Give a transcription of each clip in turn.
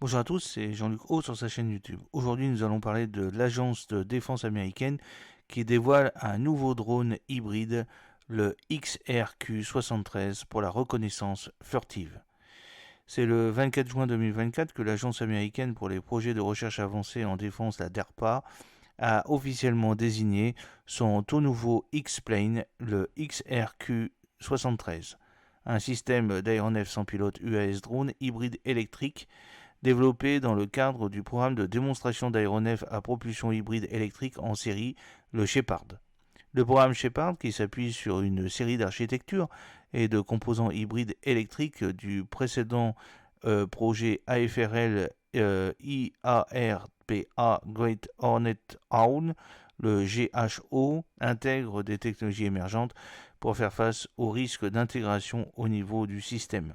Bonjour à tous, c'est Jean-Luc Haut sur sa chaîne YouTube. Aujourd'hui, nous allons parler de l'agence de défense américaine qui dévoile un nouveau drone hybride, le XRQ-73, pour la reconnaissance furtive. C'est le 24 juin 2024 que l'agence américaine pour les projets de recherche avancée en défense, la DARPA, a officiellement désigné son tout nouveau X-Plane, le XRQ-73, un système d'aéronef sans pilote UAS drone hybride électrique développé dans le cadre du programme de démonstration d'aéronefs à propulsion hybride électrique en série, le Shepard. Le programme Shepard, qui s'appuie sur une série d'architectures et de composants hybrides électriques du précédent projet AFRL IARPA Great Hornet Owl, le GHO, intègre des technologies émergentes pour faire face aux risques d'intégration au niveau du système.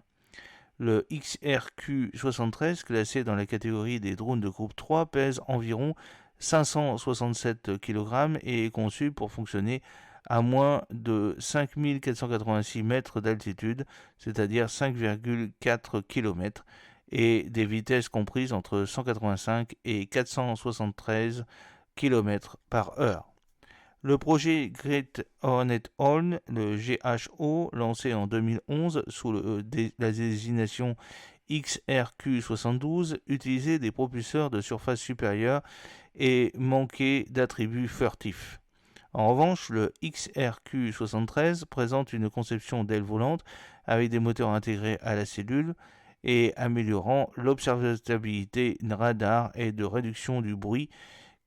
Le XRQ-73, classé dans la catégorie des drones de groupe 3, pèse environ 567 kg et est conçu pour fonctionner à moins de 5486 mètres d'altitude, c'est-à-dire 5,4 km, et des vitesses comprises entre 185 et 473 km par heure. Le projet Great Hornet Owl, le GHO, lancé en 2011 sous la désignation XRQ-72, utilisait des propulseurs de surface supérieure et manquait d'attributs furtifs. En revanche, le XRQ-73 présente une conception d'aile volante avec des moteurs intégrés à la cellule et améliorant l'observabilité radar et de réduction du bruit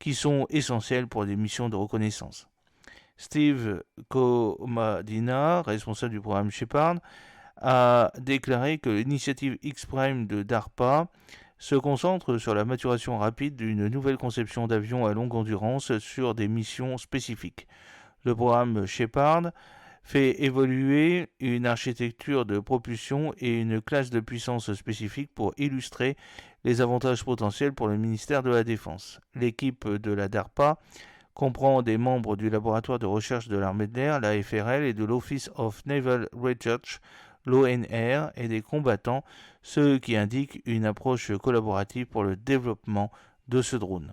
qui sont essentiels pour des missions de reconnaissance. Steve Comadina, responsable du programme Shepard, a déclaré que l'initiative X-Prime de DARPA se concentre sur la maturation rapide d'une nouvelle conception d'avion à longue endurance sur des missions spécifiques. Le programme Shepard fait évoluer une architecture de propulsion et une classe de puissance spécifique pour illustrer les avantages potentiels pour le ministère de la Défense. L'équipe de la DARPA comprend des membres du laboratoire de recherche de l'armée de l'air, l'AFRL, et de l'Office of Naval Research, l'ONR, et des combattants, ce qui indique une approche collaborative pour le développement de ce drone.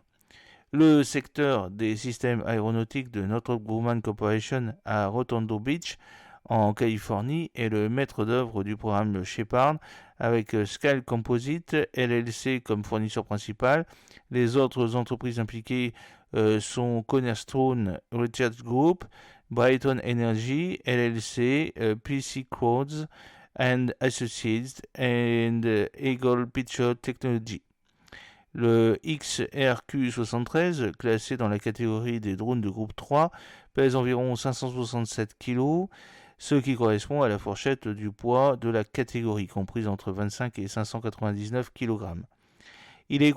Le secteur des systèmes aéronautiques de Northrop Grumman Corporation à Redondo Beach, en Californie, est le maître d'œuvre du programme Shepard, avec Scale Composite LLC comme fournisseur principal. Les autres entreprises impliquées sont Cornerstone Research Group, Brighton Energy LLC, PC Crowds and Associates and Eagle Picture Technology. Le XRQ-73, classé dans la catégorie des drones de groupe 3, pèse environ 567 kg, ce qui correspond à la fourchette du poids de la catégorie, comprise entre 25 et 599 kg. Il est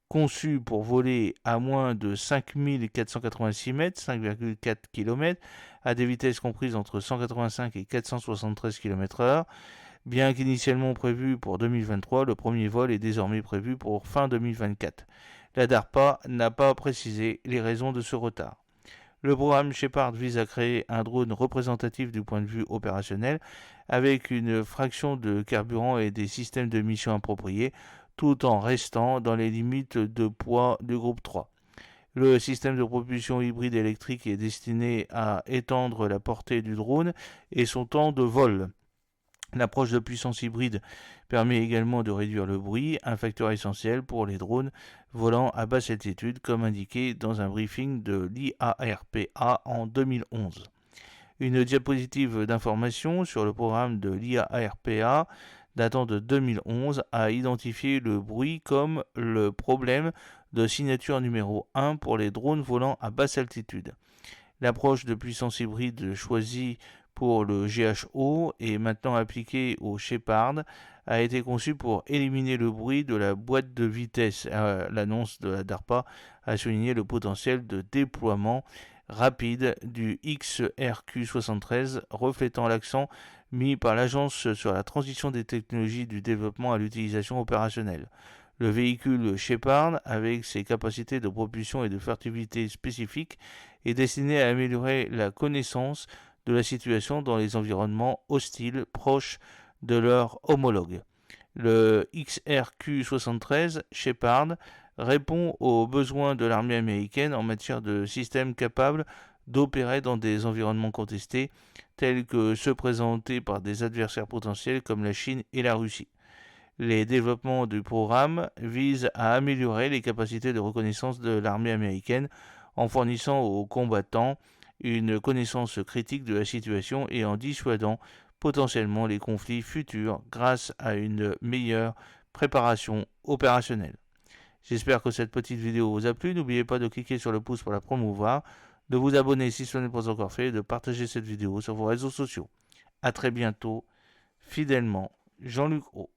conçu pour voler à moins de 5486 mètres, 5,4 km, à des vitesses comprises entre 185 et 473 km/h. Bien qu'initialement prévu pour 2023, le premier vol est désormais prévu pour fin 2024. La DARPA n'a pas précisé les raisons de ce retard. Le programme Shepard vise à créer un drone représentatif du point de vue opérationnel avec une fraction de carburant et des systèmes de mission appropriés tout en restant dans les limites de poids du groupe 3. Le système de propulsion hybride électrique est destiné à étendre la portée du drone et son temps de vol. L'approche de puissance hybride permet également de réduire le bruit, un facteur essentiel pour les drones volant à basse altitude, comme indiqué dans un briefing de l'IARPA en 2011. Une diapositive d'information sur le programme de l'IARPA datant de 2011 a identifié le bruit comme le problème de signature numéro 1 pour les drones volant à basse altitude. L'approche de puissance hybride choisie pour le GHO et maintenant appliquée au Shepard a été conçue pour éliminer le bruit de la boîte de vitesse. L'annonce de la DARPA a souligné le potentiel de déploiement rapide du XRQ-73, reflétant l'accent mis par l'agence sur la transition des technologies du développement à l'utilisation opérationnelle. Le véhicule Shepard, avec ses capacités de propulsion et de furtivité spécifiques, est destiné à améliorer la connaissance de la situation dans les environnements hostiles proches de leurs homologues. Le XRQ-73 Shepard répond aux besoins de l'armée américaine en matière de systèmes capables d'opérer dans des environnements contestés, tels que ceux présentés par des adversaires potentiels comme la Chine et la Russie. Les développements du programme visent à améliorer les capacités de reconnaissance de l'armée américaine en fournissant aux combattants une connaissance critique de la situation et en dissuadant potentiellement les conflits futurs grâce à une meilleure préparation opérationnelle. J'espère que cette petite vidéo vous a plu. N'oubliez pas de cliquer sur le pouce pour la promouvoir, de vous abonner si ce n'est pas encore fait et de partager cette vidéo sur vos réseaux sociaux. A très bientôt, fidèlement, Jean-Luc Roux.